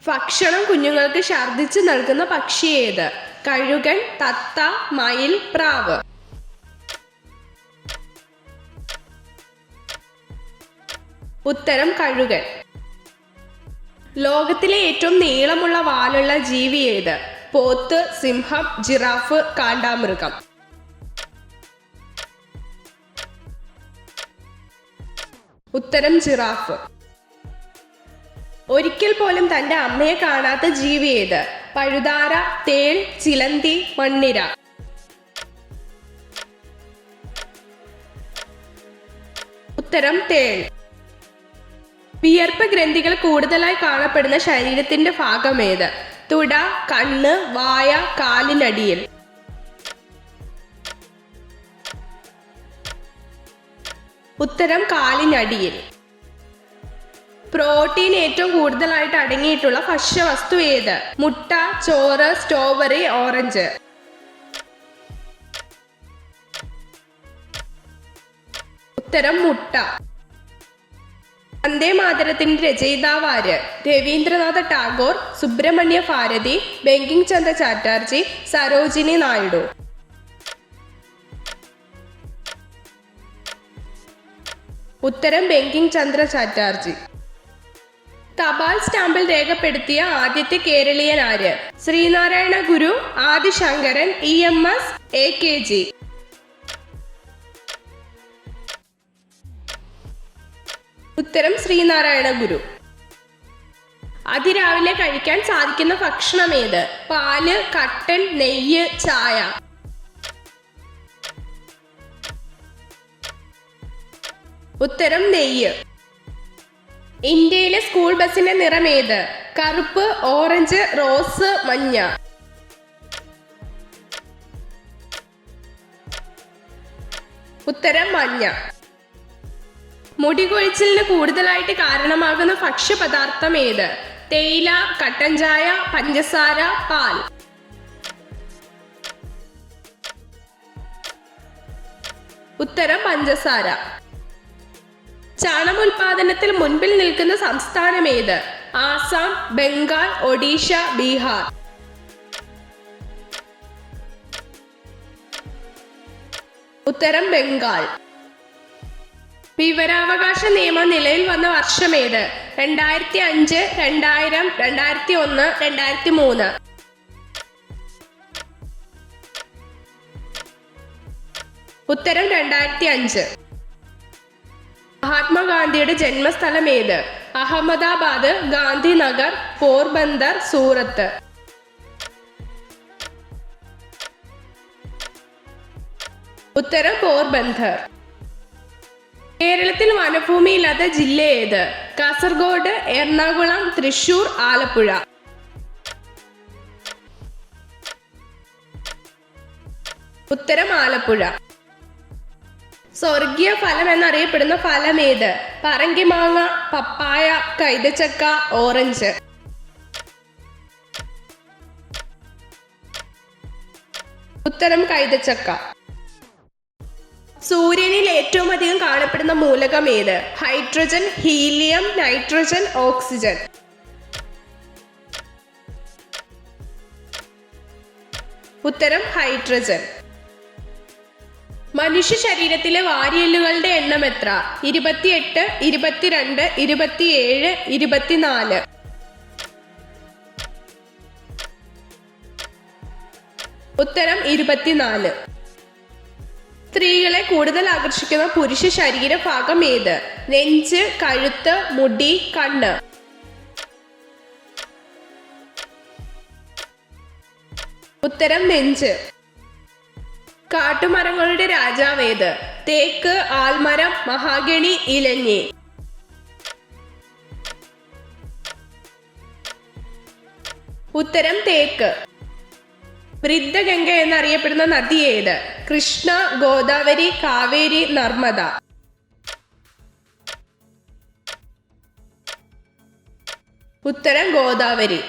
ഭക്ഷണം കുഞ്ഞുങ്ങൾക്ക് ഛർദ്ദിച്ച് നൽകുന്ന പക്ഷി ഏത്? കഴുകൻ, തത്ത, മയിൽ, പ്രാവ്. ഉത്തരം കഴുകൻ. ലോകത്തിലെ ഏറ്റവും നീളമുള്ള വാലുള്ള ജീവി ഏത്? പോത്ത്, സിംഹം, ജിറാഫ്, കാണ്ടാമൃഗം. ഉത്തരം ജിറാഫ്. ഒരിക്കൽ പോലും തന്റെ അമ്മയെ കാണാത്ത ജീവി ഏത്? പഴുതാര, തേൾ, ചിലന്തി, മണ്ണിര. ഉത്തരം തേൾ. വിയർപ്പ് ഗ്രന്ഥികൾ കൂടുതലായി കാണപ്പെടുന്ന ശരീരത്തിന്റെ ഭാഗം ഏത്? തുട, കണ്ണ്, വായ, കാലിനടിയിൽ. ഉത്തരം കാലിനടിയിൽ. പ്രോട്ടീൻ ഏറ്റവും കൂടുതലായിട്ട് അടങ്ങിയിട്ടുള്ള ഭക്ഷ്യവസ്തു ഏത്? മുട്ട, ചോറ്, സ്ട്രോബെറി, ഓറഞ്ച്. ഉത്തരം മുട്ട. വന്ദേ മാതരത്തിന്റെ രചയിതാവ് ആര്? രവീന്ദ്രനാഥ ടാഗോർ, സുബ്രഹ്മണ്യ ഭാരതി, ബങ്കിം ചന്ദ്ര ചാറ്റർജി, സരോജിനി നായിഡു. ഉത്തരം ബങ്കിം ചന്ദ്ര ചാറ്റർജി. തപാൽ സ്റ്റാമ്പിൽ രേഖപ്പെടുത്തിയ ആദ്യത്തെ കേരളീയൻ ആര്? ശ്രീനാരായണ ഗുരു, ആദിശങ്കരൻ, EMS, AKG. ഉത്തരം ശ്രീനാരായണ ഗുരു. അതിരാവിലെ കഴിക്കാൻ സാധിക്കുന്ന ഭക്ഷണം ഏത്? പാല്, കട്ടൻ, നെയ്യ്, ചായ. ഉത്തരം നെയ്യ്. ഇന്ത്യയിലെ സ്കൂൾ ബസിന്റെ നിറം ഏത്? കറുപ്പ്, ഓറഞ്ച്, റോസ്, മഞ്ഞ. ഉത്തരം മഞ്ഞ. മുടി കൊഴിച്ചിലിന് കൂടുതലായിട്ട് കാരണമാകുന്ന ഭക്ഷ്യപദാർത്ഥം ഏത്? തേയില, കട്ടൻ ചായ, പഞ്ചസാര, പാൽ. ഉത്തരം പഞ്ചസാര. ചാണകോൽപാദനത്തിൽ മുൻപിൽ നിൽക്കുന്ന സംസ്ഥാനം ഏത്? ആസാം, ബംഗാൾ, ഒഡീഷ, ബീഹാർ. ഉത്തരം ബംഗാൾ. വിവരാവകാശ നിയമം നിലവിൽ വന്ന വർഷം ഏത്? 2005, 2000, 2001, 2003. ഉത്തരം 2005. മഹാത്മാഗാന്ധിയുടെ ജന്മസ്ഥലം ഏത്? അഹമ്മദാബാദ്, ഗാന്ധിനഗർ, പോർബന്ദർ, സൂറത്ത്. ഉത്തരം പോർബന്ദർ. കേരളത്തിൽ വനഭൂമി ഇല്ലാത്ത ജില്ല ഏത്? കാസർഗോഡ്, എറണാകുളം, തൃശൂർ, ആലപ്പുഴ. ഉത്തരം ആലപ്പുഴ. സ്വർഗീയ ഫലം എന്നറിയപ്പെടുന്ന ഫലം ഏത്? പറങ്കിമാങ്ങ, പപ്പായ, കൈതച്ചക്ക, ഓറഞ്ച്. ഉത്തരം കൈതച്ചക്ക. സൂര്യനിൽ ഏറ്റവും അധികം കാണപ്പെടുന്ന മൂലകം ഏത്? Hydrogen, helium, nitrogen, oxygen. ഉത്തരം ഹൈഡ്രജൻ. മനുഷ്യ ശരീരത്തിലെ വാരിയെല്ലുകളുടെ എണ്ണം എത്ര? 28, 22, 27, 24. ഉത്തരം 24. സ്ത്രീകളെ കൂടുതൽ ആകർഷിക്കുന്ന പുരുഷ ശരീരഭാഗം ഏത്? നെഞ്ച്, കഴുത്ത്, മുടി, കണ്ണ്. ഉത്തരം നെഞ്ച്. കാട്ടുമരങ്ങളുടെ രാജാവ് ഏത്? തേക്ക്, ആൽമരം, മഹാഗണി, ഇലഞ്ഞി. ഉത്തരം തേക്ക്. വൃദ്ധഗംഗ എന്നറിയപ്പെടുന്ന നദി ഏത്? കൃഷ്ണ, ഗോദാവരി, കാവേരി, നർമ്മദ. ഉത്തരം ഗോദാവരി.